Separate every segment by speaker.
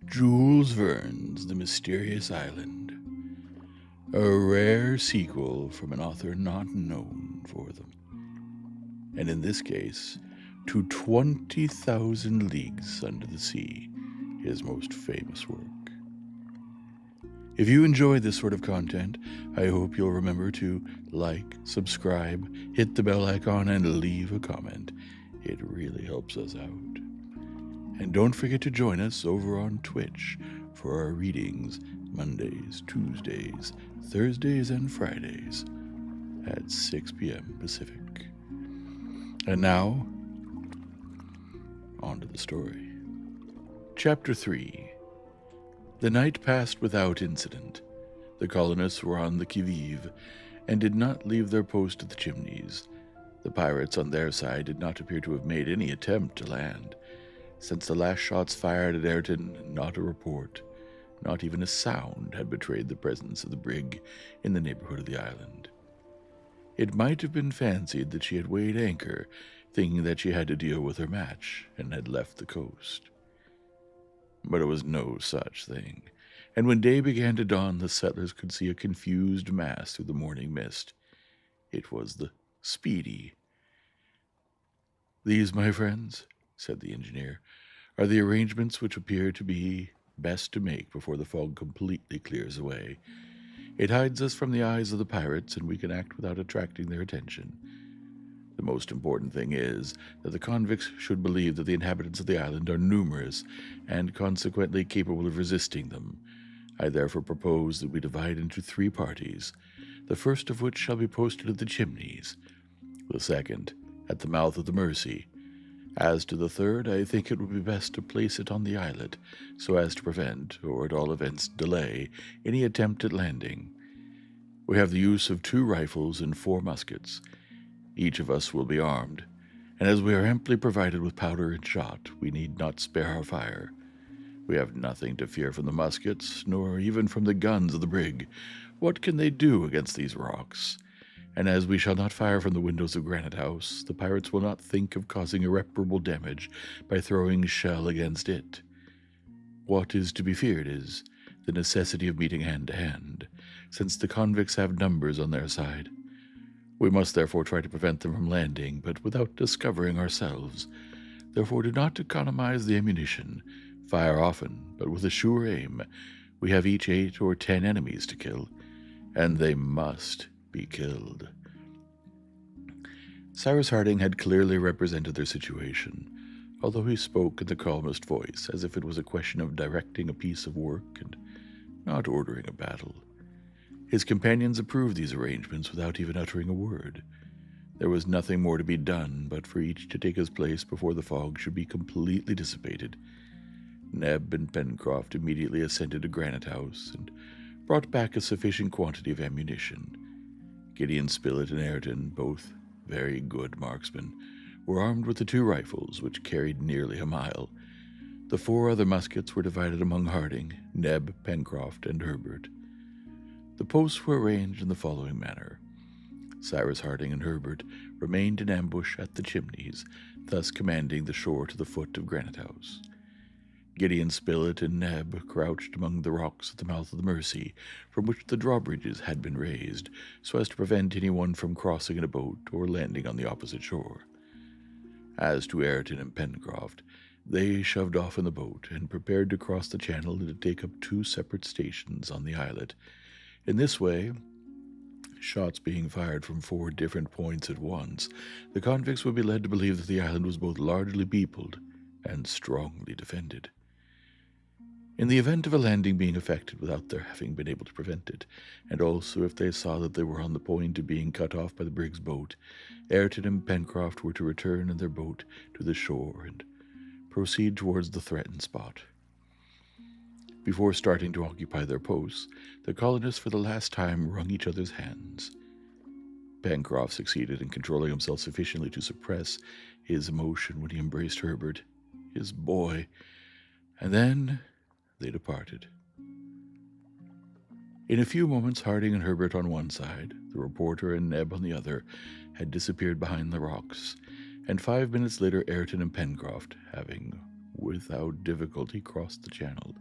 Speaker 1: Jules Verne's The Mysterious Island, a rare sequel from an author not known for them, and in this case, to 20,000 Leagues Under the Sea, his most famous work. If you enjoy this sort of content, I hope you'll remember to like, subscribe, hit the bell icon, and leave a comment. It really helps us out. And don't forget to join us over on Twitch for our readings Mondays, Tuesdays, Thursdays, and Fridays at 6 p.m. Pacific. And now, on to the story. Chapter 3. The night passed without incident. The colonists were on the qui-vive and did not leave their post at the chimneys. The pirates on their side did not appear to have made any attempt to land. Since the last shots fired at Ayrton, not a report, not even a sound, had betrayed the presence of the brig in the neighborhood of the island. It might have been fancied that she had weighed anchor, thinking that she had to deal with her match, and had left the coast. But it was no such thing, and when day began to dawn, the settlers could see a confused mass through the morning mist. It was the Speedy. "These, my friends," said the engineer, "are the arrangements which appear to be best to make before the fog completely clears away. It hides us from the eyes of the pirates, and we can act without attracting their attention. The most important thing is that the convicts should believe that the inhabitants of the island are numerous and consequently capable of resisting them. I therefore propose that we divide into 3 parties, the first of which shall be posted at the chimneys, the second at the mouth of the Mersey. As to the third, I think it would be best to place it on the islet, so as to prevent, or at all events delay, any attempt at landing. We have the use of 2 rifles and 4 muskets. Each of us will be armed, and as we are amply provided with powder and shot, we need not spare our fire. We have nothing to fear from the muskets, nor even from the guns of the brig. What can they do against these rocks? And as we shall not fire from the windows of Granite House, the pirates will not think of causing irreparable damage by throwing shell against it. What is to be feared is the necessity of meeting hand to hand, since the convicts have numbers on their side. We must therefore try to prevent them from landing, but without discovering ourselves. Therefore do not economize the ammunition. Fire often, but with a sure aim. We have each 8 or 10 enemies to kill, and they must be killed." Cyrus Harding had clearly represented their situation, although he spoke in the calmest voice, as if it was a question of directing a piece of work and not ordering a battle. His companions approved these arrangements without even uttering a word. There was nothing more to be done but for each to take his place before the fog should be completely dissipated. Neb and Pencroft immediately ascended to Granite House and brought back a sufficient quantity of ammunition. Gideon Spilett and Ayrton, both very good marksmen, were armed with the 2 rifles, which carried nearly a mile. The 4 other muskets were divided among Harding, Neb, Pencroft, and Herbert. The posts were arranged in the following manner. Cyrus Harding and Herbert remained in ambush at the chimneys, thus commanding the shore to the foot of Granite House. Gideon Spilett and Neb crouched among the rocks at the mouth of the Mersey, from which the drawbridges had been raised, so as to prevent anyone from crossing in a boat or landing on the opposite shore. As to Ayrton and Pencroft, they shoved off in the boat and prepared to cross the channel and to take up 2 separate stations on the islet. In this way, shots being fired from 4 different points at once, the convicts would be led to believe that the island was both largely peopled and strongly defended. In the event of a landing being effected without their having been able to prevent it, and also if they saw that they were on the point of being cut off by the brig's boat, Ayrton and Pencroft were to return in their boat to the shore and proceed towards the threatened spot. Before starting to occupy their posts, the colonists for the last time wrung each other's hands. Pencroft succeeded in controlling himself sufficiently to suppress his emotion when he embraced Herbert, his boy, and then they departed. In a few moments, Harding and Herbert on one side, the reporter and Neb on the other, had disappeared behind the rocks, and 5 minutes later Ayrton and Pencroft, having without difficulty crossed the channel,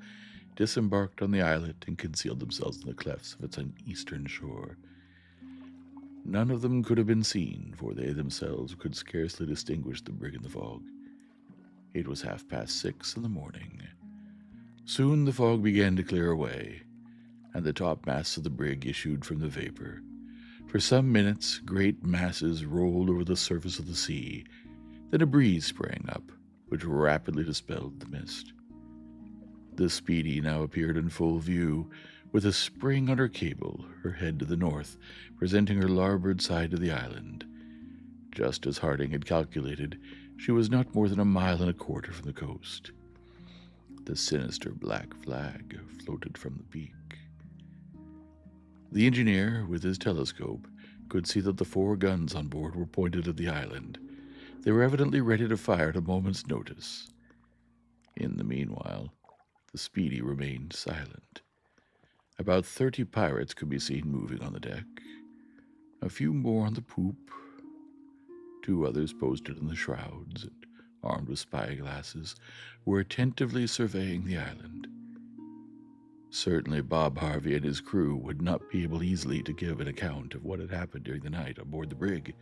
Speaker 1: disembarked on the islet, and concealed themselves in the clefts of its eastern shore. None of them could have been seen, for they themselves could scarcely distinguish the brig in the fog. It was 6:30 in the morning. Soon the fog began to clear away, and the topmasts of the brig issued from the vapor. For some minutes, great masses rolled over the surface of the sea. Then a breeze sprang up, which rapidly dispelled the mist. The Speedy now appeared in full view, with a spring on her cable, her head to the north, presenting her larboard side to the island. Just as Harding had calculated, she was not more than 1.25 miles from the coast. The sinister black flag floated from the peak. The engineer, with his telescope, could see that the 4 guns on board were pointed at the island. They were evidently ready to fire at a moment's notice. In the meanwhile, the Speedy remained silent. About 30 pirates could be seen moving on the deck, a few more on the poop, 2 others posted in the shrouds and, armed with spyglasses, were attentively surveying the island. Certainly Bob Harvey and his crew would not be able easily to give an account of what had happened during the night on board the brig.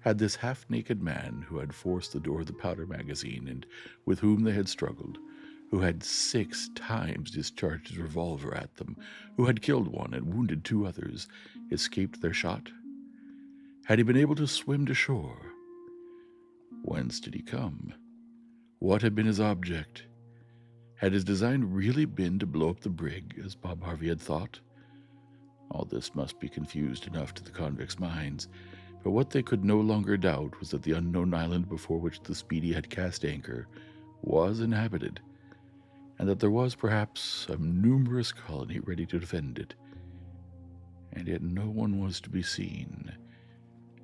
Speaker 1: Had this half-naked man who had forced the door of the powder magazine and with whom they had struggled, who had 6 times discharged his revolver at them, who had killed one and wounded 2 others, escaped their shot? Had he been able to swim to shore? Whence did he come? What had been his object? Had his design really been to blow up the brig, as Bob Harvey had thought? All this must be confused enough to the convicts' minds, but what they could no longer doubt was that the unknown island before which the Speedy had cast anchor was inhabited, and that there was perhaps a numerous colony ready to defend it. And yet no one was to be seen,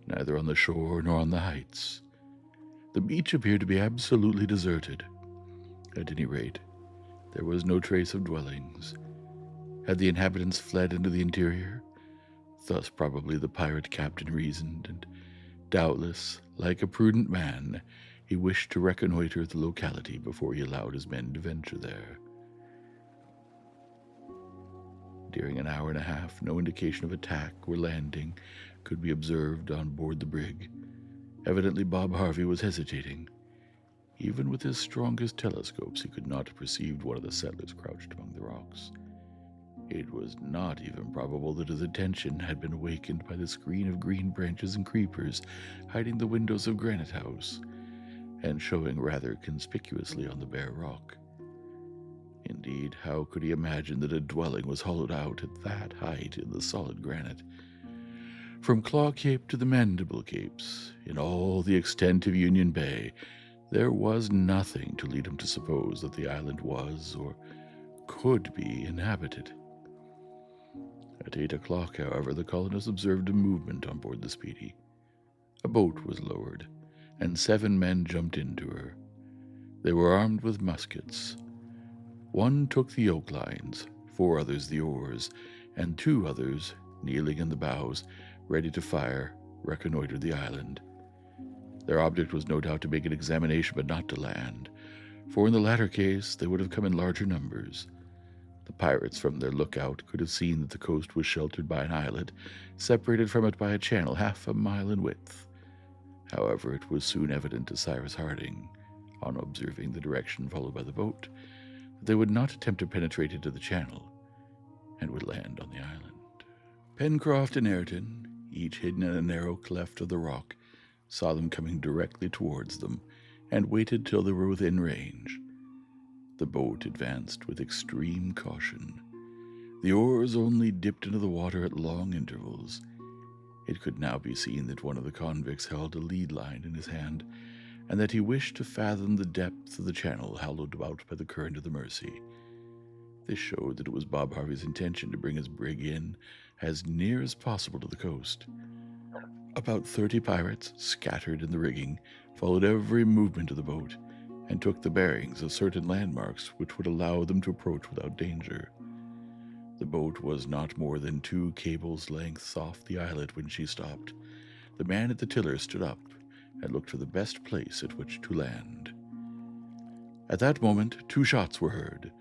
Speaker 1: neither on the shore nor on the heights. The beach appeared to be absolutely deserted. At any rate, there was no trace of dwellings. Had the inhabitants fled into the interior? Thus probably the pirate captain reasoned, and doubtless, like a prudent man, he wished to reconnoiter the locality before he allowed his men to venture there. During an hour and a half, no indication of attack or landing could be observed on board the brig. Evidently Bob Harvey was hesitating. Even with his strongest telescopes, he could not have perceived one of the settlers crouched among the rocks. It was not even probable that his attention had been awakened by the screen of green branches and creepers hiding the windows of Granite House, and showing rather conspicuously on the bare rock. Indeed, how could he imagine that a dwelling was hollowed out at that height in the solid granite? From Claw Cape to the Mandible Capes, in all the extent of Union Bay, there was nothing to lead him to suppose that the island was or could be inhabited. At 8 o'clock, however, the colonists observed a movement on board the Speedy. A boat was lowered, and 7 men jumped into her. They were armed with muskets. 1 took the yoke lines, 4 others the oars, and 2 others, kneeling in the bows, ready to fire, reconnoitered the island. Their object was no doubt to make an examination, but not to land, for in the latter case they would have come in larger numbers. The pirates from their lookout could have seen that the coast was sheltered by an islet, separated from it by a channel 1/2 mile in width. However, it was soon evident to Cyrus Harding, on observing the direction followed by the boat, that they would not attempt to penetrate into the channel, and would land on the island. Pencroft and Ayrton, each hidden in a narrow cleft of the rock, saw them coming directly towards them, and waited till they were within range. The boat advanced with extreme caution. The oars only dipped into the water at long intervals. It could now be seen that one of the convicts held a lead line in his hand, and that he wished to fathom the depth of the channel hollowed about by the current of the Mercy. This showed that it was Bob Harvey's intention to bring his brig in as near as possible to the coast. About 30 pirates, scattered in the rigging, followed every movement of the boat, and took the bearings of certain landmarks which would allow them to approach without danger. The boat was not more than 2 cables' lengths off the islet when she stopped. The man at the tiller stood up and looked for the best place at which to land. At that moment, 2 shots were heard.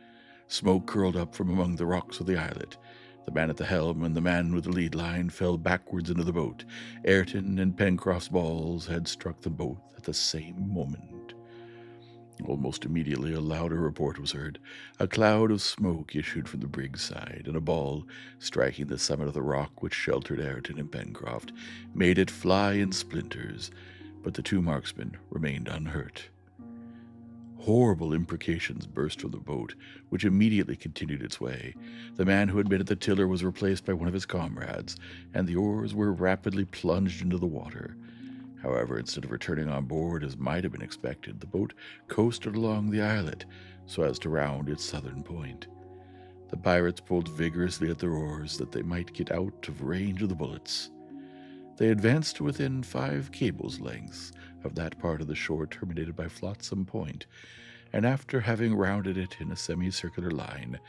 Speaker 1: Smoke curled up from among the rocks of the islet. The man at the helm and the man with the lead line fell backwards into the boat. Ayrton and Pencroft's balls had struck them both at the same moment. Almost immediately a louder report was heard. A cloud of smoke issued from the brig's side, and a ball, striking the summit of the rock which sheltered Ayrton and Pencroft, made it fly in splinters, but the 2 marksmen remained unhurt. Horrible imprecations burst from the boat, which immediately continued its way. The man who had been at the tiller was replaced by one of his comrades, and the oars were rapidly plunged into the water. However, instead of returning on board as might have been expected, the boat coasted along the islet so as to round its southern point. The pirates pulled vigorously at their oars that they might get out of range of the bullets. They advanced to within 5 cables' lengths of that part of the shore terminated by Flotsam Point, and after having rounded it in a semicircular line,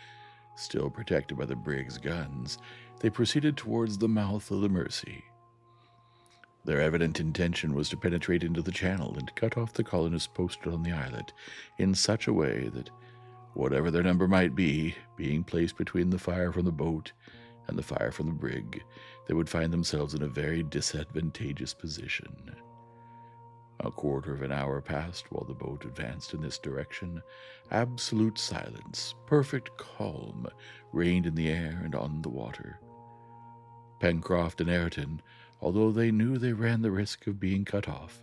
Speaker 1: still protected by the brig's guns, they proceeded towards the mouth of the Mercy. Their evident intention was to penetrate into the channel and cut off the colonists posted on the islet in such a way that, whatever their number might be, being placed between the fire from the boat and the fire from the brig, they would find themselves in a very disadvantageous position. A quarter of an hour passed while the boat advanced in this direction. Absolute silence, perfect calm, reigned in the air and on the water. Pencroft and Ayrton, although they knew they ran the risk of being cut off,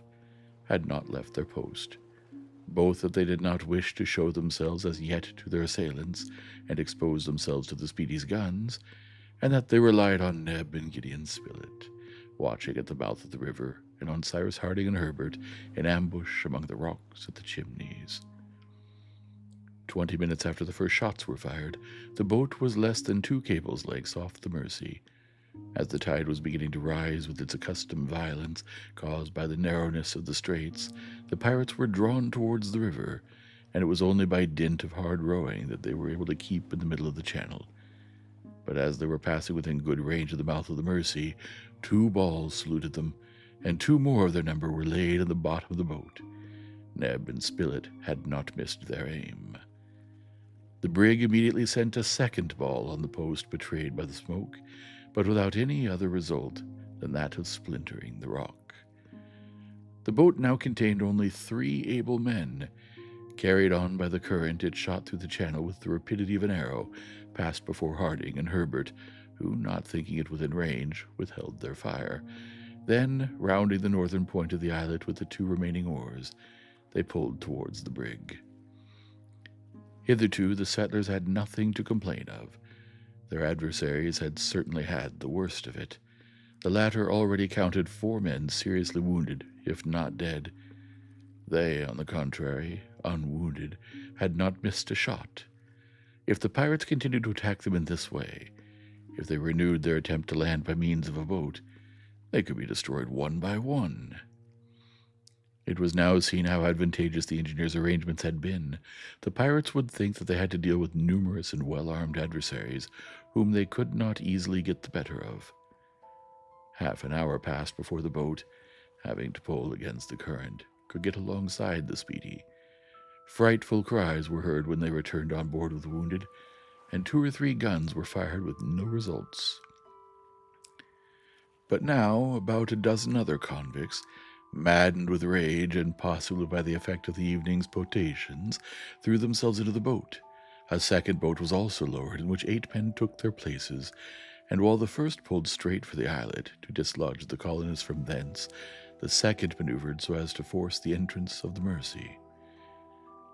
Speaker 1: had not left their post, both that they did not wish to show themselves as yet to their assailants and expose themselves to the Speedy's guns, and that they relied on Neb and Gideon Spilett, watching at the mouth of the river, and on Cyrus Harding and Herbert in ambush among the rocks at the Chimneys. 20 minutes after the first shots were fired, the boat was less than 2 cables' lengths off the Mercy. As the tide was beginning to rise with its accustomed violence caused by the narrowness of the straits, the pirates were drawn towards the river, and it was only by dint of hard rowing that they were able to keep in the middle of the channel. But as they were passing within good range of the mouth of the Mercy, 2 balls saluted them, and 2 more of their number were laid in the bottom of the boat. Neb and Spilett had not missed their aim. The brig immediately sent a second ball on the post betrayed by the smoke, but without any other result than that of splintering the rock. The boat now contained only 3 able men. Carried on by the current, it shot through the channel with the rapidity of an arrow, passed before Harding and Herbert, who, not thinking it within range, withheld their fire. Then, rounding the northern point of the islet with the 2 remaining oars, they pulled towards the brig. Hitherto the settlers had nothing to complain of. Their adversaries had certainly had the worst of it. The latter already counted 4 men seriously wounded, if not dead. They, on the contrary, unwounded, had not missed a shot. If the pirates continued to attack them in this way, if they renewed their attempt to land by means of a boat, they could be destroyed one by one. It was now seen how advantageous the engineers' arrangements had been. The pirates would think that they had to deal with numerous and well-armed adversaries, whom they could not easily get the better of. Half an hour passed before the boat, having to pull against the current, could get alongside the Speedy. Frightful cries were heard when they returned on board with the wounded, and 2 or 3 guns were fired with no results. But now about a dozen other convicts, maddened with rage and possibly by the effect of the evening's potations, threw themselves into the boat. A second boat was also lowered, in which 8 men took their places, and while the first pulled straight for the islet to dislodge the colonists from thence, the second maneuvered so as to force the entrance of the Mercy.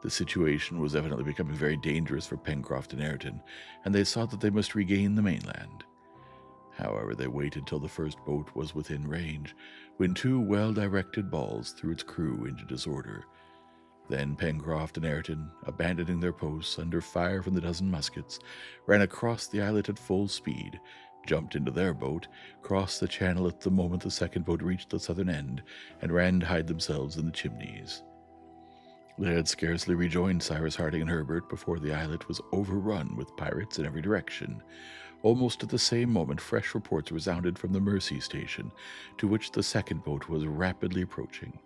Speaker 1: The situation was evidently becoming very dangerous for Pencroft and Ayrton, and they saw that they must regain the mainland. However, they waited till the first boat was within range, when 2 well-directed balls threw its crew into disorder. Then Pencroft and Ayrton, abandoning their posts under fire from the dozen muskets, ran across the islet at full speed, jumped into their boat, crossed the channel at the moment the second boat reached the southern end, and ran to hide themselves in the Chimneys. They had scarcely rejoined Cyrus Harding and Herbert before the islet was overrun with pirates in every direction. Almost at the same moment, fresh reports resounded from the Mercy station, to which the second boat was rapidly approaching.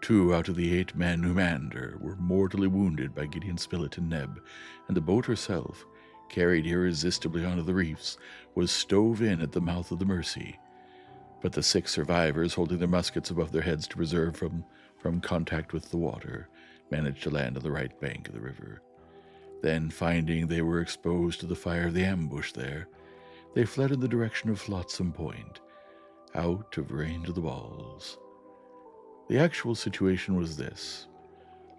Speaker 1: 2 out of the 8 men who manned her were mortally wounded by Gideon Spilett and Neb, and the boat herself, carried irresistibly onto the reefs, was stove in at the mouth of the Mersey. But the 6 survivors, holding their muskets above their heads to preserve from contact with the water, managed to land on the right bank of the river. Then, finding they were exposed to the fire of the ambush there, they fled in the direction of Flotsam Point, out of range of the balls. The actual situation was this.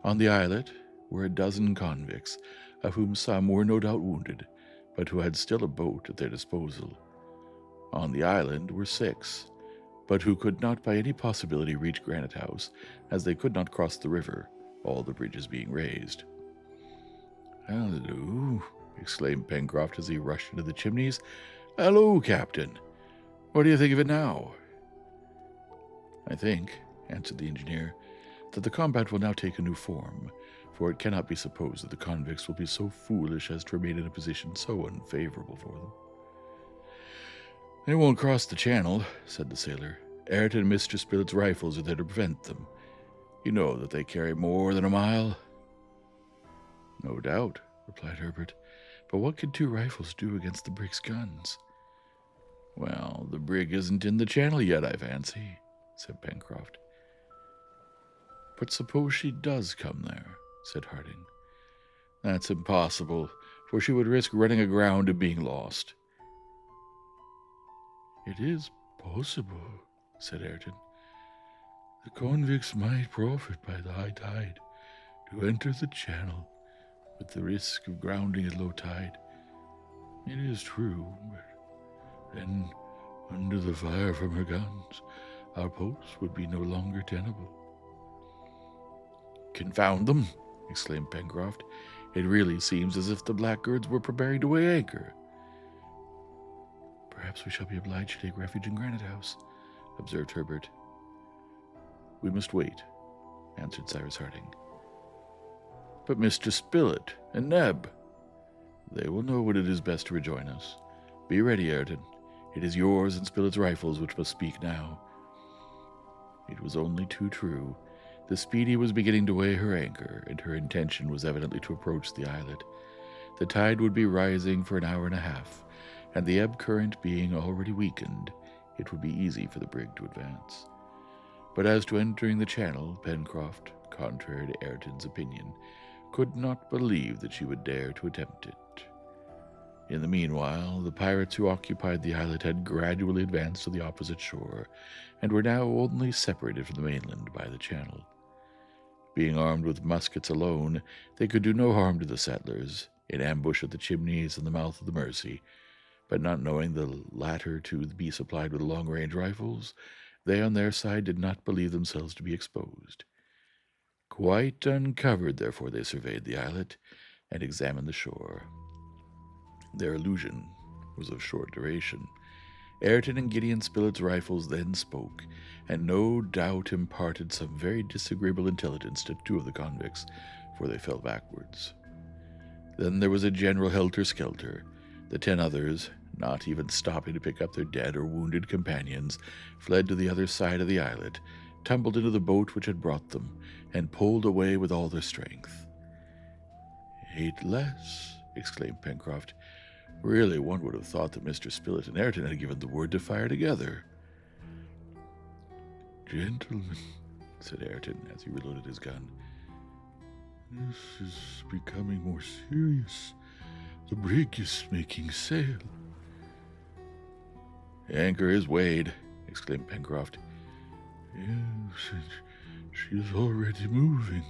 Speaker 1: On the islet were a dozen convicts, of whom some were no doubt wounded, but who had still a boat at their disposal. On the island were 6, but who could not by any possibility reach Granite House, as they could not cross the river, all the bridges being raised. "Hello," exclaimed Pencroft as he rushed into the chimneys. "Hello, Captain. What do you think of it now?" "I think," answered the engineer, "that the combat will now take a new form, for it cannot be supposed that the convicts will be so foolish as to remain in a position so unfavorable for them." "They won't cross the channel," said the sailor. "Ayrton and Mr. Spilett's rifles are there to prevent them. You know that they carry more than a mile." "No doubt," replied Herbert, "but what can 2 rifles do against the brig's guns?" "Well, the brig isn't in the channel yet, I fancy," said Pencroft. "But suppose she does come there," said Harding. "That's impossible, for she would risk running aground and being lost." "It is possible," said Ayrton. "The convicts might profit by the high tide to enter the channel, with the risk of grounding at low tide. It is true, but then, under the fire from her guns, our posts would be no longer tenable." "Confound them!" exclaimed Pencroft. "It really seems as if the blackguards were preparing to weigh anchor." "Perhaps we shall be obliged to take refuge in Granite House," observed Herbert. "We must wait," answered Cyrus Harding. "But Mr. Spilett and Neb?" "They will know when it is best to rejoin us. Be ready, Ayrton. It is yours and Spilett's rifles which must speak now." It was only too true. The Speedy was beginning to weigh her anchor, and her intention was evidently to approach the islet. The tide would be rising for an hour and a half, and the ebb current being already weakened, it would be easy for the brig to advance. But as to entering the channel, Pencroft, contrary to Ayrton's opinion, could not believe that she would dare to attempt it. In the meanwhile, the pirates who occupied the islet had gradually advanced to the opposite shore, and were now only separated from the mainland by the channel. Being armed with muskets alone, they could do no harm to the settlers, in ambush at the Chimneys and the mouth of the Mersey, but not knowing the latter to be supplied with long-range rifles, they on their side did not believe themselves to be exposed. Quite uncovered, therefore, they surveyed the islet and examined the shore. Their illusion was of short duration. Ayrton and Gideon Spilett's rifles then spoke, and no doubt imparted some very disagreeable intelligence to 2 of the convicts, for they fell backwards. Then there was a general helter-skelter. The 10 others, not even stopping to pick up their dead or wounded companions, fled to the other side of the islet, tumbled into the boat which had brought them, and pulled away with all their strength. "8 less!" exclaimed Pencroft. "Really, one would have thought that Mr. Spilett and Ayrton had given the word to fire together." "Gentlemen," said Ayrton as he reloaded his gun, "this is becoming more serious. The brig is making sail." "The anchor is weighed," exclaimed Pencroft. "Yes, she is already moving."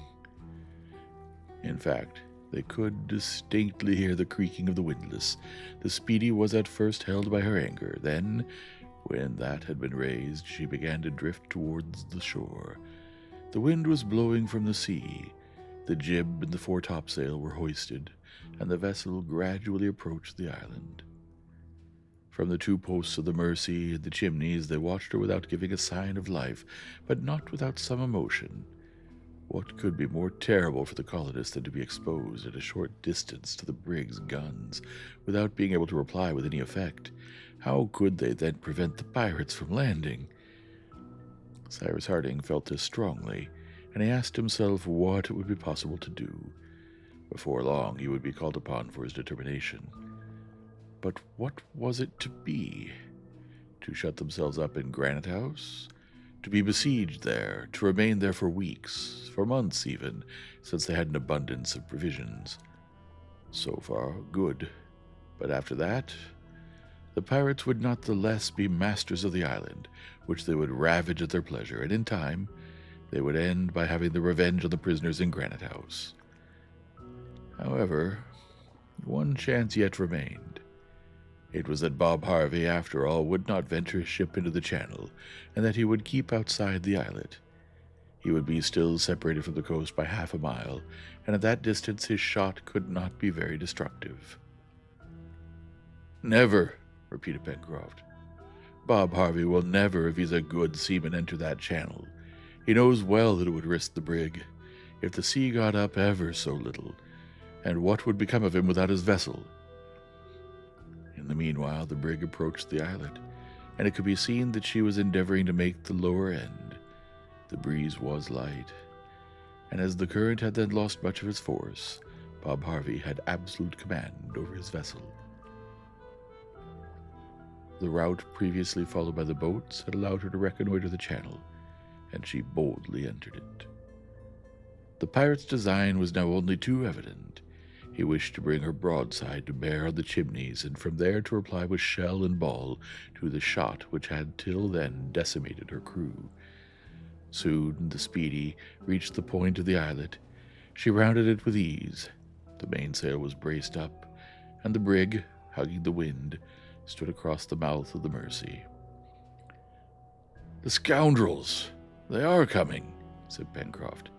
Speaker 1: In fact, they could distinctly hear the creaking of the windlass. The Speedy was at first held by her anchor. Then, when that had been raised, she began to drift towards the shore. The wind was blowing from the sea. The jib and the foretopsail were hoisted, and the vessel gradually approached the island. From the 2 posts of the Mersey and the Chimneys they watched her without giving a sign of life, but not without some emotion. What could be more terrible for the colonists than to be exposed at a short distance to the brig's guns, without being able to reply with any effect? How could they then prevent the pirates from landing? Cyrus Harding felt this strongly, and he asked himself what it would be possible to do. Before long, he would be called upon for his determination. But what was it to be? To shut themselves up in Granite House? To be besieged there, to remain there for weeks, for months even, since they had an abundance of provisions. So far, good. But after that, the pirates would not the less be masters of the island, which they would ravage at their pleasure, and in time, they would end by having the revenge on the prisoners in Granite House. However, one chance yet remained. It was that Bob Harvey, after all, would not venture his ship into the channel, and that he would keep outside the islet. He would be still separated from the coast by half a mile, and at that distance his shot could not be very destructive. "Never," repeated Pencroft. "Bob Harvey will never, if he's a good seaman, enter that channel. He knows well that it would risk the brig, if the sea got up ever so little, and what would become of him without his vessel?" In the meanwhile, the brig approached the islet, and it could be seen that she was endeavoring to make the lower end. The breeze was light, and as the current had then lost much of its force, Bob Harvey had absolute command over his vessel. The route previously followed by the boats had allowed her to reconnoiter the channel, and she boldly entered it. The pirate's design was now only too evident. He wished to bring her broadside to bear on the chimneys, and from there to reply with shell and ball to the shot which had till then decimated her crew. Soon the Speedy reached the point of the islet. She rounded it with ease. The mainsail was braced up, and the brig, hugging the wind, stood across the mouth of the Mersey. "The scoundrels! They are coming," said Pencroft.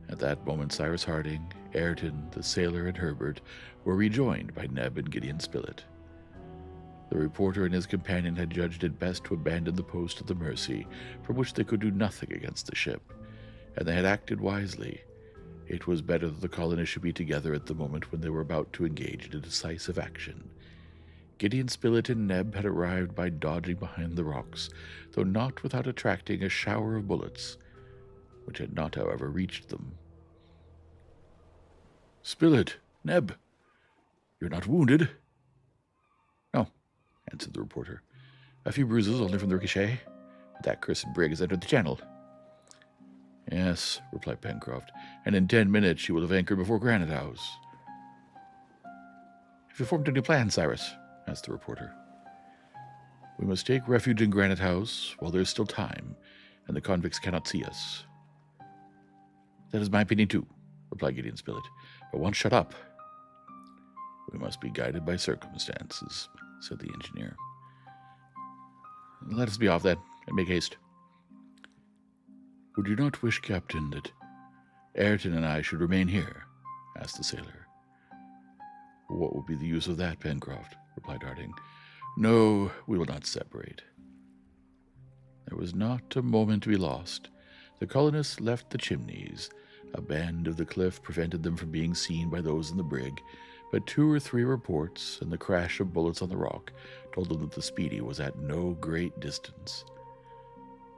Speaker 1: At that moment Cyrus Harding, Ayrton, the sailor, and Herbert were rejoined by Neb and Gideon Spilett. The reporter and his companion had judged it best to abandon the post of the Mersey, from which they could do nothing against the ship, and they had acted wisely. It was better that the colonists should be together at the moment when they were about to engage in a decisive action. Gideon Spilett and Neb had arrived by dodging behind the rocks, though not without attracting a shower of bullets, which had not, however, reached them. "Spilett, Neb, you're not wounded?" "No," answered the reporter. "A few bruises only from the ricochet, but that cursed brig has entered the channel." "Yes," replied Pencroft, "and in 10 minutes she will have anchored before Granite House." "Have you formed a new plan, Cyrus?" asked the reporter. "We must take refuge in Granite House while there is still time, and the convicts cannot see us." "That is my opinion too," replied Gideon Spilett. "But once shut up—" "We must be guided by circumstances," said the engineer. "Let us be off, then, and make haste." "Would you not wish, Captain, that Ayrton and I should remain here?" asked the sailor. "What would be the use of that, Pencroft?" replied Harding. "No, we will not separate." There was not a moment to be lost. The colonists left the chimneys. A bend of the cliff prevented them from being seen by those in the brig, but 2 or 3 reports and the crash of bullets on the rock told them that the Speedy was at no great distance.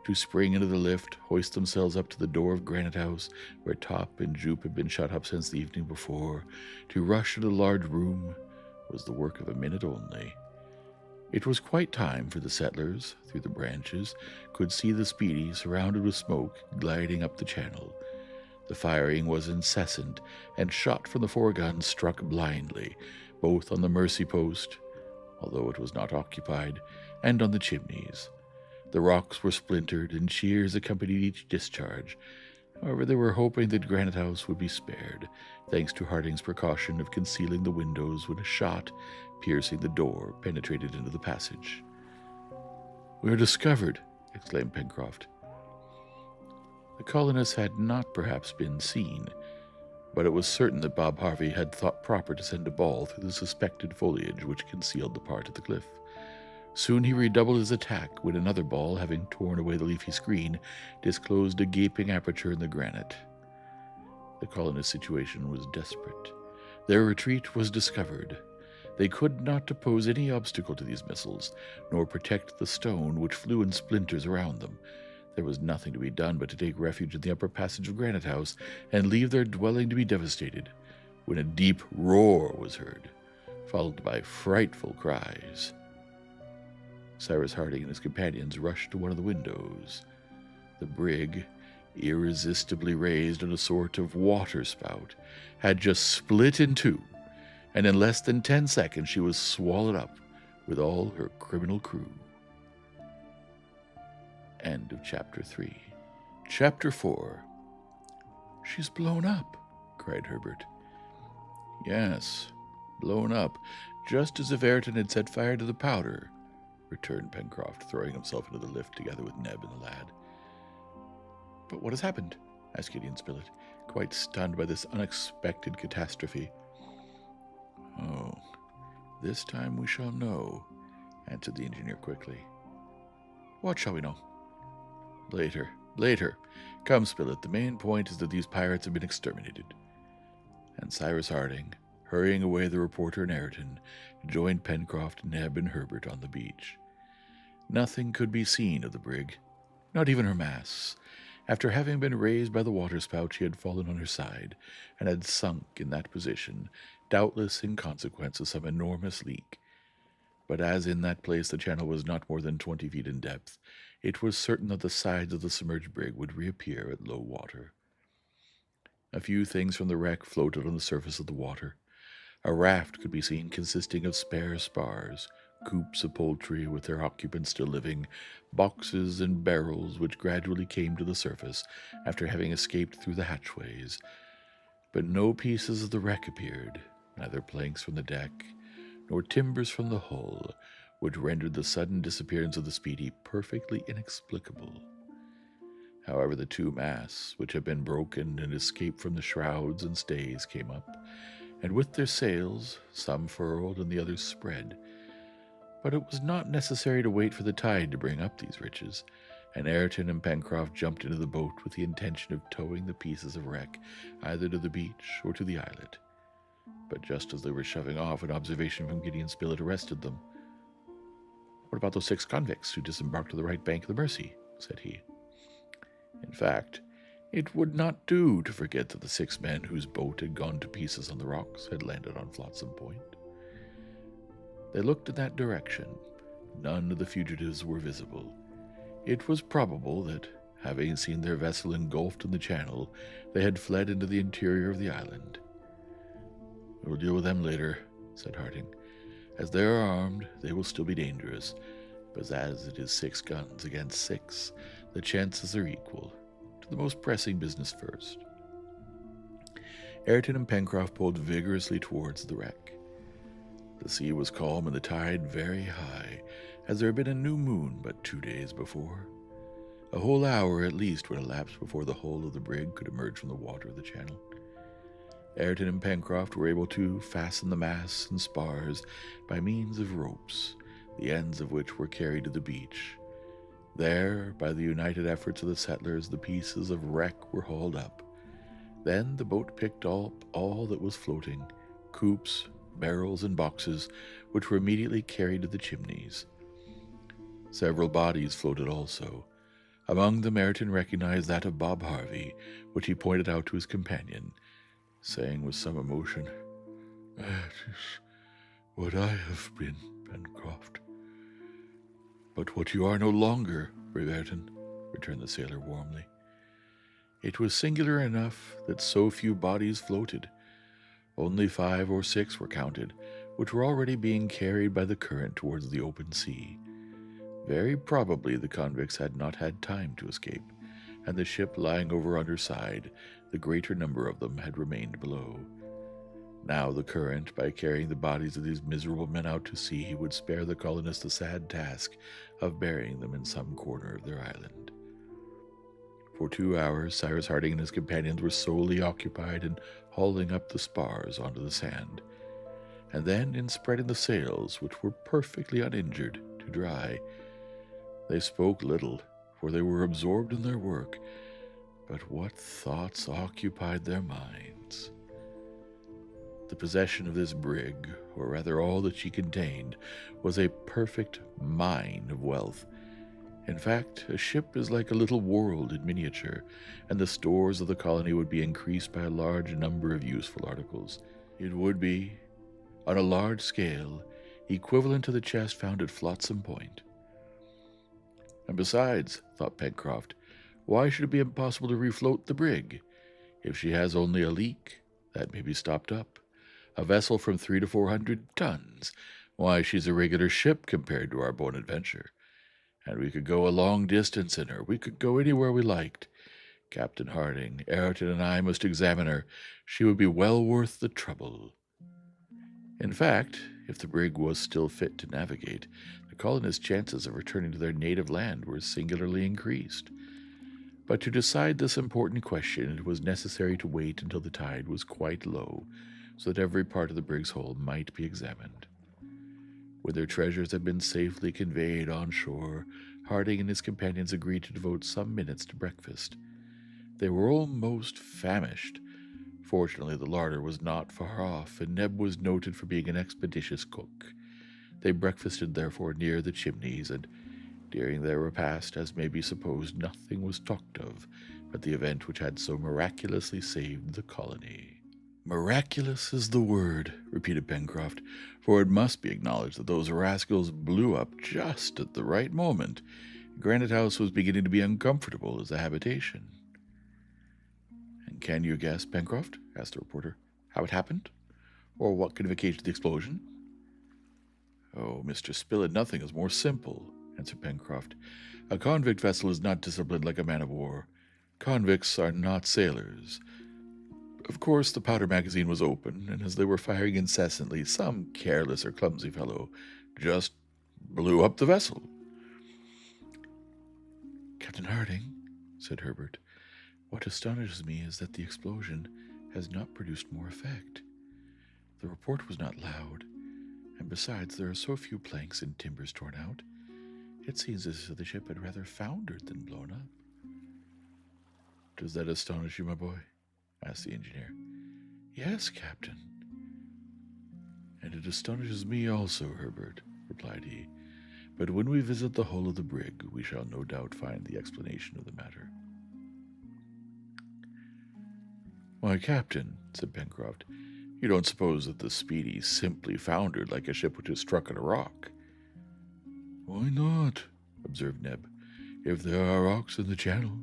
Speaker 1: To spring into the lift, hoist themselves up to the door of Granite House, where Top and Jupe had been shut up since the evening before, to rush into the large room, was the work of a minute only. It was quite time, for the settlers, through the branches, could see the Speedy, surrounded with smoke, gliding up the channel. The firing was incessant, and shot from the 4 guns struck blindly, both on the Mersey post, although it was not occupied, and on the chimneys. The rocks were splintered, and cheers accompanied each discharge. However, they were hoping that Granite House would be spared, thanks to Harding's precaution of concealing the windows when a shot, piercing the door, penetrated into the passage. "We are discovered!" exclaimed Pencroft. The colonists had not perhaps been seen, but it was certain that Bob Harvey had thought proper to send a ball through the suspected foliage which concealed the part of the cliff. Soon he redoubled his attack, when another ball, having torn away the leafy screen, disclosed a gaping aperture in the granite. The colonists' situation was desperate. Their retreat was discovered. They could not oppose any obstacle to these missiles, nor protect the stone which flew in splinters around them. There was nothing to be done but to take refuge in the upper passage of Granite House and leave their dwelling to be devastated, when a deep roar was heard, followed by frightful cries. Cyrus Harding and his companions rushed to one of the windows. The brig, irresistibly raised on a sort of waterspout, had just split in two, and in less than 10 seconds she was swallowed up with all her criminal crew. End of Chapter 3. Chapter 4. "She's blown up," cried Herbert. "Yes, blown up, just as if Ayrton had set fire to the powder," returned Pencroft, throwing himself into the lift together with Neb and the lad. "But what has happened?" asked Gideon Spilett, quite stunned by this unexpected catastrophe. "Oh, this time we shall know," answered the engineer quickly. "What shall we know?" Later. Come, Spilett, the main point is that these pirates have been exterminated." And Cyrus Harding, hurrying away the reporter and Ayrton, joined Pencroft, Neb, and Herbert on the beach. Nothing could be seen of the brig, not even her masts. After having been raised by the waterspout, she had fallen on her side, and had sunk in that position, doubtless in consequence of some enormous leak. But as in that place the channel was not more than 20 feet in depth, it was certain that the sides of the submerged brig would reappear at low water. A few things from the wreck floated on the surface of the water. A raft could be seen consisting of spare spars, coops of poultry with their occupants still living, boxes and barrels which gradually came to the surface after having escaped through the hatchways. But no pieces of the wreck appeared, neither planks from the deck, nor timbers from the hull, which rendered the sudden disappearance of the Speedy perfectly inexplicable. However, the two masts, which had been broken and escaped from the shrouds and stays, came up, and with their sails, some furled and the others spread. But it was not necessary to wait for the tide to bring up these riches, and Ayrton and Pencroft jumped into the boat with the intention of towing the pieces of wreck either to the beach or to the islet. But just as they were shoving off, an observation from Gideon Spilett arrested them. "What about those 6 convicts who disembarked on the right bank of the Mercy?" said he. In fact, it would not do to forget that the 6 men whose boat had gone to pieces on the rocks had landed on Flotsam Point. They looked in that direction. None of the fugitives were visible. It was probable that, having seen their vessel engulfed in the channel, they had fled into the interior of the island. "We'll deal with them later," said Harding. "As they are armed, they will still be dangerous, but as it is 6 guns against 6, the chances are equal. To the most pressing business first." Ayrton and Pencroft pulled vigorously towards the wreck. The sea was calm and the tide very high, as there had been a new moon but 2 days before. A whole hour at least would elapse before the hull of the brig could emerge from the water of the channel. Ayrton and Pencroft were able to fasten the masts and spars by means of ropes, the ends of which were carried to the beach. There, by the united efforts of the settlers, the pieces of wreck were hauled up. Then the boat picked up all that was floating, coops, barrels, and boxes, which were immediately carried to the Chimneys. Several bodies floated also. Among them Ayrton recognized that of Bob Harvey, which he pointed out to his companion, saying with some emotion, "That is what I have been, Pencroft." "But what you are no longer, brave Ayrton," returned the sailor warmly. It was singular enough that so few bodies floated. Only 5 or 6 were counted, which were already being carried by the current towards the open sea. Very probably the convicts had not had time to escape, and the ship lying over underside, the greater number of them had remained below. Now the current, by carrying the bodies of these miserable men out to sea, would spare the colonists the sad task of burying them in some corner of their island. For 2 hours, Cyrus Harding and his companions were solely occupied in hauling up the spars onto the sand, and then in spreading the sails, which were perfectly uninjured, to dry. They spoke little, for they were absorbed in their work, but what thoughts occupied their minds? The possession of this brig, or rather all that she contained, was a perfect mine of wealth, In fact, a ship is like a little world in miniature, and the stores of the colony would be increased by a large number of useful articles. It would be, on a large scale, equivalent to the chest found at Flotsam Point. And besides, thought Pencroft, why should it be impossible to refloat the brig? If she has only a leak, that may be stopped up. A vessel from 300 to 400 tons. Why, she's a regular ship compared to our Bonadventure. And we could go a long distance in her. We could go anywhere we liked. Captain Harding, Ayrton, and I must examine her. She would be well worth the trouble. In fact, if the brig was still fit to navigate, the colonists' chances of returning to their native land were singularly increased. But to decide this important question, it was necessary to wait until the tide was quite low, so that every part of the brig's hull might be examined. When their treasures had been safely conveyed on shore, Harding and his companions agreed to devote some minutes to breakfast. They were almost famished. Fortunately, the larder was not far off, and Neb was noted for being an expeditious cook. They breakfasted, therefore, near the chimneys, and during their repast, as may be supposed, nothing was talked of but the event which had so miraculously saved the colony. Miraculous is the word, repeated Pencroft, for it must be acknowledged that those rascals blew up just at the right moment. Granite House was beginning to be uncomfortable as a habitation. And can you guess, Pencroft, asked the reporter, how it happened? Or what could have occasioned the explosion? Oh, Mr. Spilett, nothing is more simple, answered Pencroft. A convict vessel is not disciplined like a man of war. Convicts are not sailors. Of course, the powder magazine was open, and as they were firing incessantly, some careless or clumsy fellow just blew up the vessel. Captain Harding, said Herbert, what astonishes me is that the explosion has not produced more effect. The report was not loud, and besides, there are so few planks and timbers torn out. It seems as if the ship had rather foundered than blown up. Does that astonish you, my boy? Asked the engineer. Yes, Captain. And it astonishes me also, Herbert, replied he. But when we visit the hull of the brig, we shall no doubt find the explanation of the matter. Why, Captain, said Pencroft, you don't suppose that the Speedy simply foundered like a ship which has struck on a rock? Why not? Observed Neb, if there are rocks in the channel.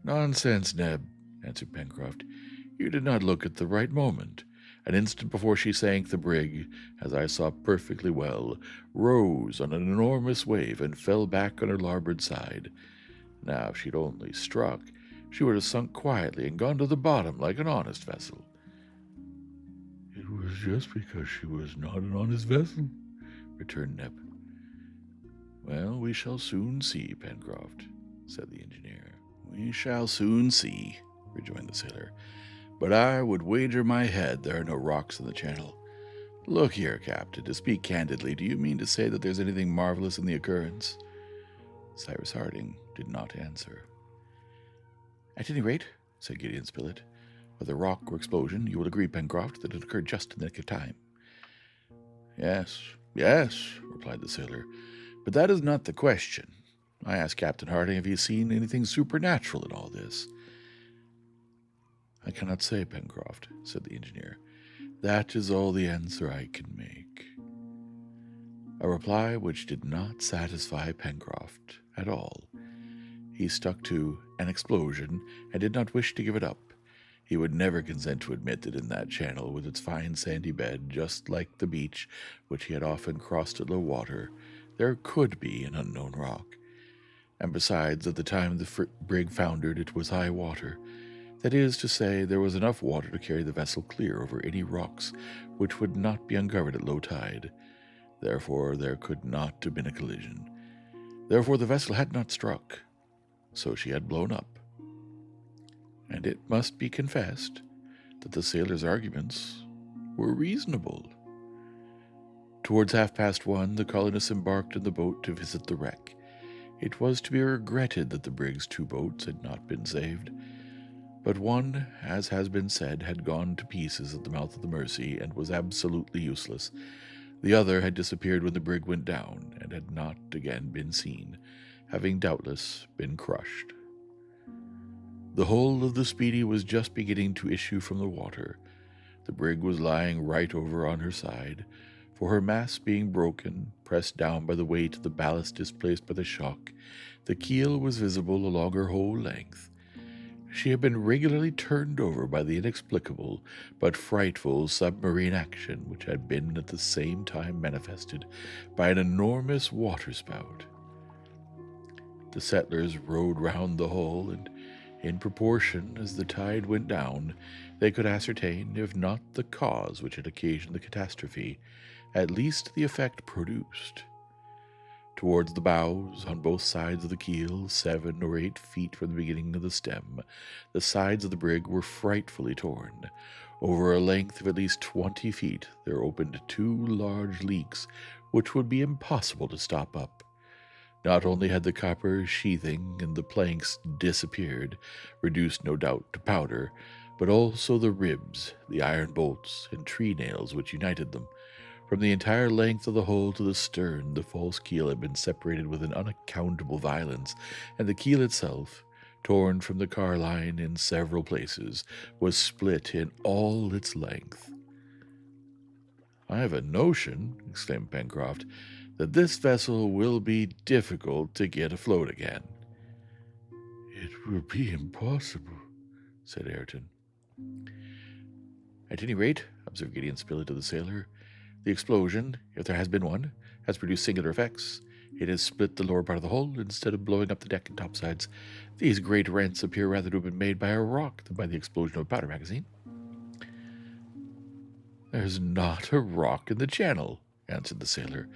Speaker 1: Nonsense, Neb, answered Pencroft. You did not look at the right moment. An instant before she sank, the brig, as I saw perfectly well, rose on an enormous wave and fell back on her larboard side. Now, if she'd only struck, she would have sunk quietly and gone to the bottom like an honest vessel. It was just because she was not an honest vessel, returned Neb. Well, we shall soon see, Pencroft, said the engineer. We shall soon see, rejoined the sailor. But I would wager my head there are no rocks in the channel. Look here, Captain, to speak candidly, do you mean to say that there's anything marvelous in the occurrence? Cyrus Harding did not answer. At any rate, said Gideon Spilett, whether rock or explosion, you will agree, Pencroft, that it occurred just in the nick of time. Yes, replied the sailor, but that is not the question. I asked Captain Harding if he has seen anything supernatural in all this. I cannot say, Pencroft, said the engineer. That is all the answer I can make. A reply which did not satisfy Pencroft at all. He stuck to an explosion and did not wish to give it up. He would never consent to admit that in that channel, with its fine sandy bed, just like the beach which he had often crossed at low water, there could be an unknown rock. And besides, at the time the brig foundered, it was high water. That is to say, there was enough water to carry the vessel clear over any rocks which would not be uncovered at low tide. Therefore, there could not have been a collision. Therefore, the vessel had not struck. So she had blown up. And it must be confessed that the sailor's arguments were reasonable. Towards 1:30, the colonists embarked in the boat to visit the wreck. It was to be regretted that the brig's 2 boats had not been saved. But one, as has been said, had gone to pieces at the mouth of the Mercy and was absolutely useless. The other had disappeared when the brig went down and had not again been seen. having doubtless been crushed. The hull of the Speedy was just beginning to issue from the water. The brig was lying right over on her side, for her masts being broken, pressed down by the weight of the ballast displaced by the shock, the keel was visible along her whole length. She had been regularly turned over by the inexplicable but frightful submarine action which had been at the same time manifested by an enormous waterspout. The settlers rowed round the hull, and in proportion as the tide went down, they could ascertain, if not the cause which had occasioned the catastrophe, at least the effect produced. Towards the bows, on both sides of the keel, 7 or 8 feet from the beginning of the stem, the sides of the brig were frightfully torn. Over a length of at least 20 feet, there opened 2 large leaks, which would be impossible to stop up. Not only had the copper sheathing and the planks disappeared, reduced no doubt to powder, but also the ribs, the iron bolts, and tree nails which united them. From the entire length of the hull to the stern, the false keel had been separated with an unaccountable violence, and the keel itself, torn from the car line in several places, was split in all its length. "I have a notion," exclaimed Pencroft, "that this vessel will be difficult to get afloat again." "It will be impossible," said Ayrton. "At any rate," observed Gideon Spilett to the sailor, "the explosion, if there has been one, has produced singular effects. It has split the lower part of the hull, instead of blowing up the deck and topsides. These great rents appear rather to have been made by a rock than by the explosion of a powder magazine." "There's not a rock in the channel," answered the sailor.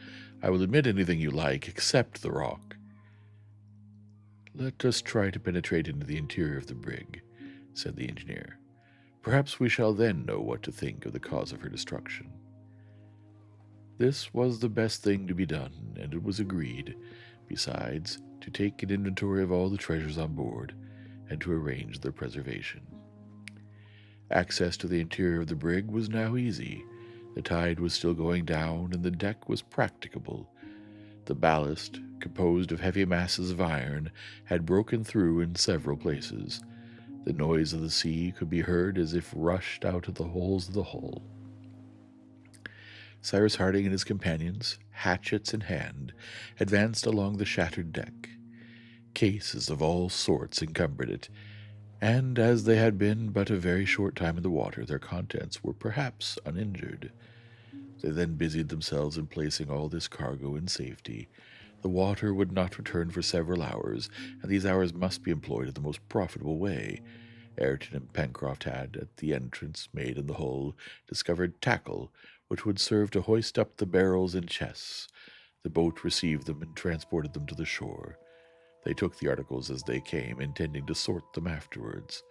Speaker 1: "I will admit anything you like, except the rock." "Let us try to penetrate into the interior of the brig," said the engineer. "Perhaps we shall then know what to think of the cause of her destruction." This was the best thing to be done, and it was agreed, besides, to take an inventory of all the treasures on board, and to arrange their preservation. Access to the interior of the brig was now easy. The tide was still going down, and the deck was practicable. The ballast, composed of heavy masses of iron, had broken through in several places. The noise of the sea could be heard as if rushed out of the holes of the hull. Cyrus Harding and his companions, hatchets in hand, advanced along the shattered deck. Cases of all sorts encumbered it, and as they had been but a very short time in the water, their contents were perhaps uninjured. They then busied themselves in placing all this cargo in safety. The water would not return for several hours, and these hours must be employed in the most profitable way. Ayrton and Pencroft had, at the entrance made in the hull, discovered tackle, which would serve to hoist up the barrels and chests. The boat received them and transported them to the shore. They took the articles as they came, intending to sort them afterwards.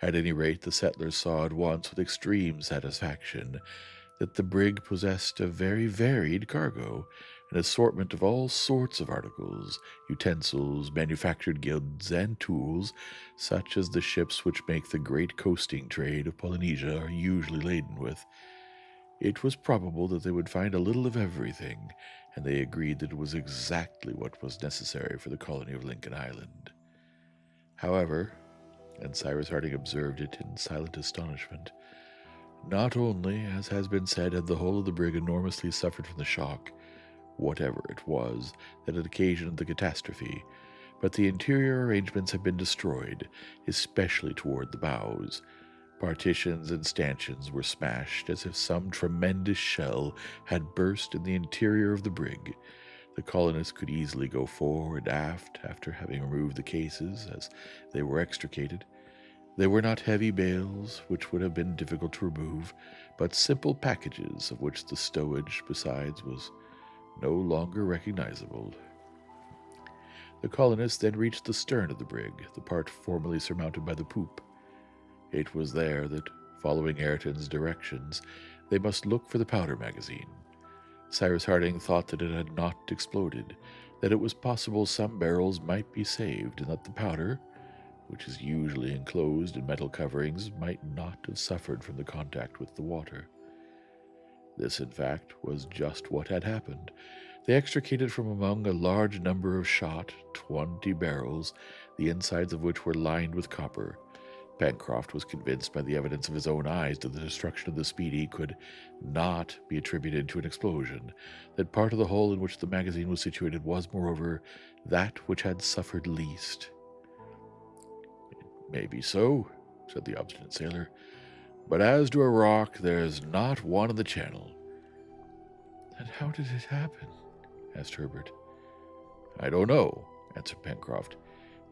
Speaker 1: At any rate, the settlers saw at once with extreme satisfaction that the brig possessed a very varied cargo, an assortment of all sorts of articles, utensils, manufactured goods, and tools, such as the ships which make the great coasting trade of Polynesia are usually laden with. It was probable that they would find a little of everything, and they agreed that it was exactly what was necessary for the colony of Lincoln Island. However, and Cyrus Harding observed it in silent astonishment, not only, as has been said, had the whole of the brig enormously suffered from the shock, whatever it was, that had occasioned the catastrophe, but the interior arrangements had been destroyed, especially toward the bows. Partitions and stanchions were smashed as if some tremendous shell had burst in the interior of the brig. The colonists could easily go fore and aft after having removed the cases as they were extricated. They were not heavy bales, which would have been difficult to remove, but simple packages of which the stowage, besides, was no longer recognizable. The colonists then reached the stern of the brig, the part formerly surmounted by the poop. It was there that, following Ayrton's directions, they must look for the powder magazine. Cyrus Harding thought that it had not exploded, that it was possible some barrels might be saved, and that the powder, which is usually enclosed in metal coverings, might not have suffered from the contact with the water. This, in fact, was just what had happened. They extricated from among a large number of shot, 20 barrels, the insides of which were lined with copper. Pencroft was convinced by the evidence of his own eyes that the destruction of the Speedy could not be attributed to an explosion, that part of the hole in which the magazine was situated was, moreover, that which had suffered least. "It may be so," said the obstinate sailor, "but as to a rock, there is not one in the channel." "And how did it happen?" asked Herbert. "I don't know," answered Pencroft.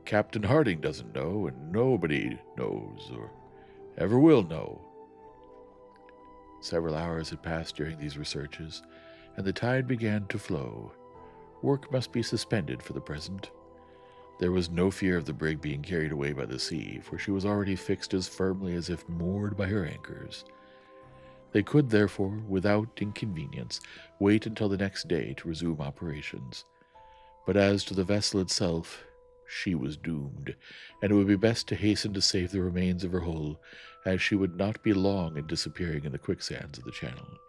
Speaker 1: "Captain Harding doesn't know, and nobody knows, or ever will know." Several hours had passed during these researches, and the tide began to flow. Work must be suspended for the present. There was no fear of the brig being carried away by the sea, for she was already fixed as firmly as if moored by her anchors. They could, therefore, without inconvenience, wait until the next day to resume operations. But as to the vessel itself, she was doomed, and it would be best to hasten to save the remains of her hull, as she would not be long in disappearing in the quicksands of the channel.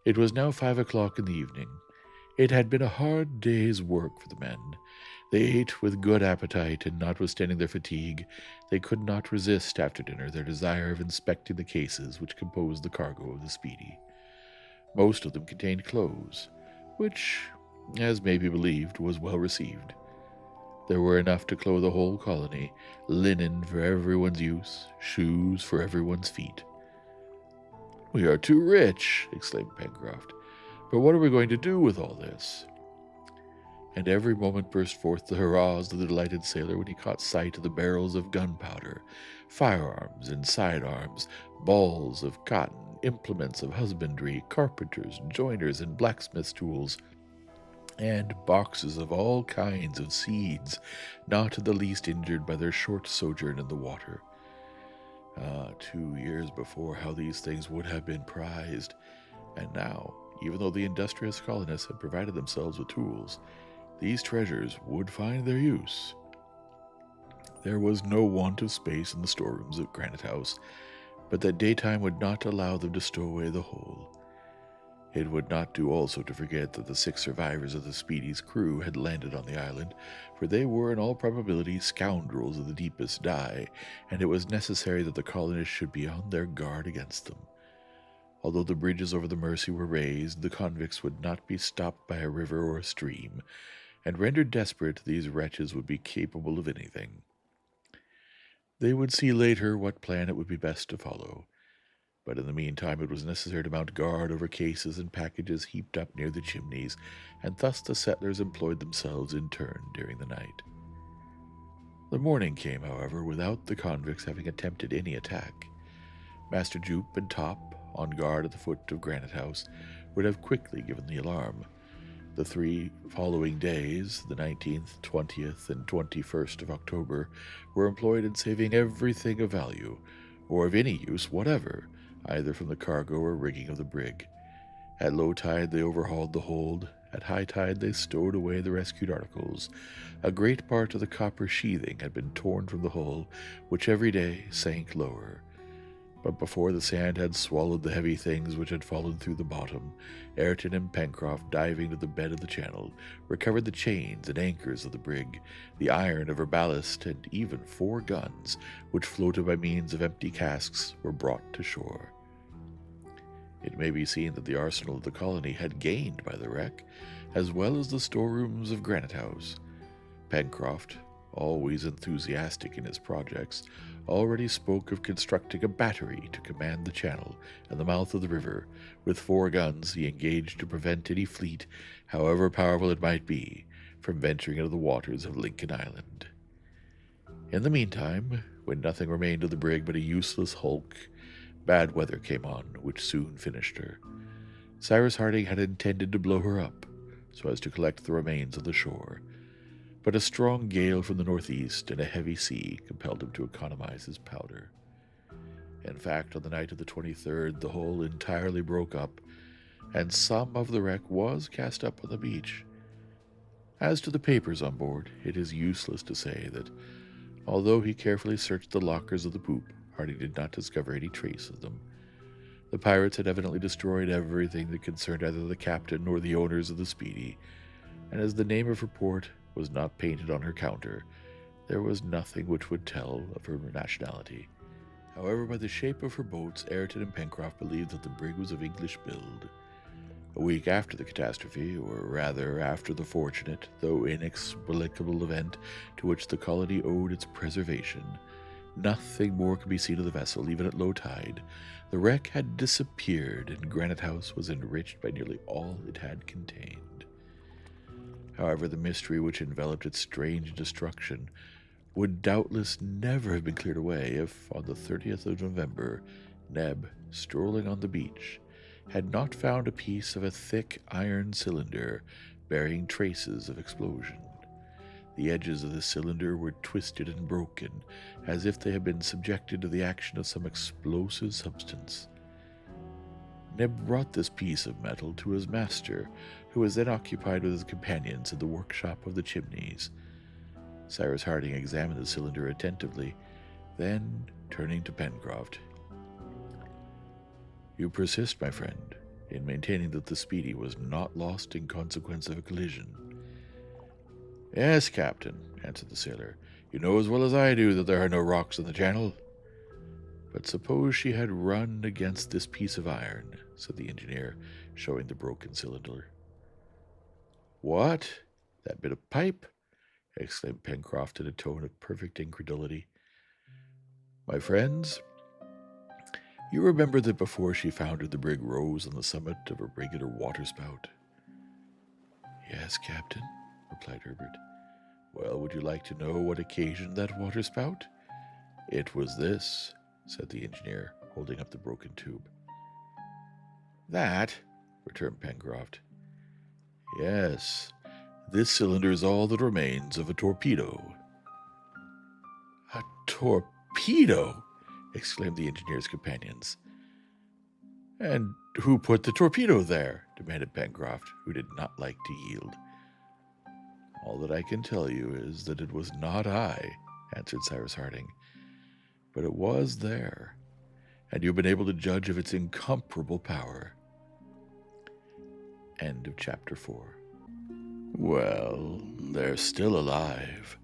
Speaker 1: It was now 5 o'clock in the evening. It had been a hard day's work for the men. They ate with good appetite, and notwithstanding their fatigue, they could not resist after dinner their desire of inspecting the cases which composed the cargo of the Speedy. Most of them contained clothes, which, as may be believed, was well received. There were enough to clothe the whole colony, linen for everyone's use, shoes for everyone's feet. "We are too rich," exclaimed Pencroft. "But what are we going to do with all this?" And every moment burst forth the hurrahs of the delighted sailor when he caught sight of the barrels of gunpowder, firearms and sidearms, balls of cotton, implements of husbandry, carpenters, joiners, and blacksmiths' tools, and boxes of all kinds of seeds, not the least injured by their short sojourn in the water. 2 years before, how these things would have been prized, and now, even though the industrious colonists had provided themselves with tools, these treasures would find their use. There was no want of space in the storerooms of Granite House, but that daytime would not allow them to stow away the whole. It would not do also to forget that the 6 survivors of the Speedy's crew had landed on the island, for they were in all probability scoundrels of the deepest dye, and it was necessary that the colonists should be on their guard against them. Although the bridges over the Mersey were raised, the convicts would not be stopped by a river or a stream, and rendered desperate, these wretches would be capable of anything. They would see later what plan it would be best to follow. But in the meantime it was necessary to mount guard over cases and packages heaped up near the chimneys, and thus the settlers employed themselves in turn during the night. The morning came, however, without the convicts having attempted any attack. Master Jupe and Top, on guard at the foot of Granite House, would have quickly given the alarm. The 3 following days, the 19th, 20th, and 21st of October, were employed in saving everything of value, or of any use whatever, either from the cargo or rigging of the brig. At low tide they overhauled the hold. At high tide they stowed away the rescued articles. A great part of the copper sheathing had been torn from the hull, which every day sank lower. But before the sand had swallowed the heavy things which had fallen through the bottom, Ayrton and Pencroft, diving to the bed of the channel, recovered the chains and anchors of the brig, the iron of her ballast, and even 4 guns, which, floated by means of empty casks, were brought to shore. It may be seen that the arsenal of the colony had gained by the wreck, as well as the storerooms of Granite House. Pencroft, always enthusiastic in his projects, already spoke of constructing a battery to command the channel and the mouth of the river. With 4 guns he engaged to prevent any fleet, however powerful it might be, from venturing into the waters of Lincoln Island. In the meantime, when nothing remained of the brig but a useless hulk, bad weather came on, which soon finished her. Cyrus Harding had intended to blow her up, so as to collect the remains on the shore, but a strong gale from the northeast and a heavy sea compelled him to economize his powder. In fact, on the night of the 23rd, the hull entirely broke up, and some of the wreck was cast up on the beach. As to the papers on board, it is useless to say that, although he carefully searched the lockers of the poop, Harding did not discover any trace of them. The pirates had evidently destroyed everything that concerned either the captain or the owners of the Speedy, and as the name of her port was not painted on her counter, there was nothing which would tell of her nationality. However, by the shape of her boats, Ayrton and Pencroft believed that the brig was of English build. A week after the catastrophe, or rather after the fortunate, though inexplicable event to which the colony owed its preservation, nothing more could be seen of the vessel, even at low tide. The wreck had disappeared, and Granite House was enriched by nearly all it had contained. However, the mystery which enveloped its strange destruction would doubtless never have been cleared away if, on the 30th of November, Neb, strolling on the beach, had not found a piece of a thick iron cylinder bearing traces of explosion. The edges of the cylinder were twisted and broken, as if they had been subjected to the action of some explosive substance. Neb brought this piece of metal to his master, who was then occupied with his companions in the workshop of the Chimneys. Cyrus Harding examined the cylinder attentively, then, turning to Pencroft, "You persist, my friend, in maintaining that the Speedy was not lost in consequence of a collision?" "Yes, captain," answered the sailor. "You know as well as I do that there are no rocks in the channel." "But suppose she had run against this piece of iron," said the engineer, showing the broken cylinder. "What? That bit of pipe?" exclaimed Pencroft in a tone of perfect incredulity. "My friends, you remember that before she foundered the brig rose on the summit of a regular waterspout?" "Yes, captain," replied Herbert. "Well, would you like to know what occasioned that waterspout?" "It was this," said the engineer, holding up the broken tube. "That?" returned Pencroft. "Yes. This cylinder is all that remains of a torpedo." "A torpedo!" exclaimed the engineer's companions. "And who put the torpedo there?" demanded Pencroft, who did not like to yield. "All that I can tell you is that it was not I," answered Cyrus Harding, "but it was there, and you've been able to judge of its incomparable power." End of chapter 4. Well, they're still alive.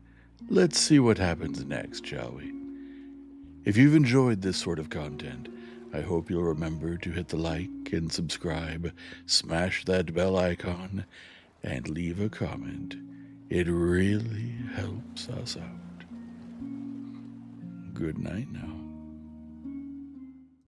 Speaker 1: Let's see what happens next, shall we? If you've enjoyed this sort of content, I hope you'll remember to hit the like and subscribe, smash that bell icon, and leave a comment. It really helps us out. Good night now.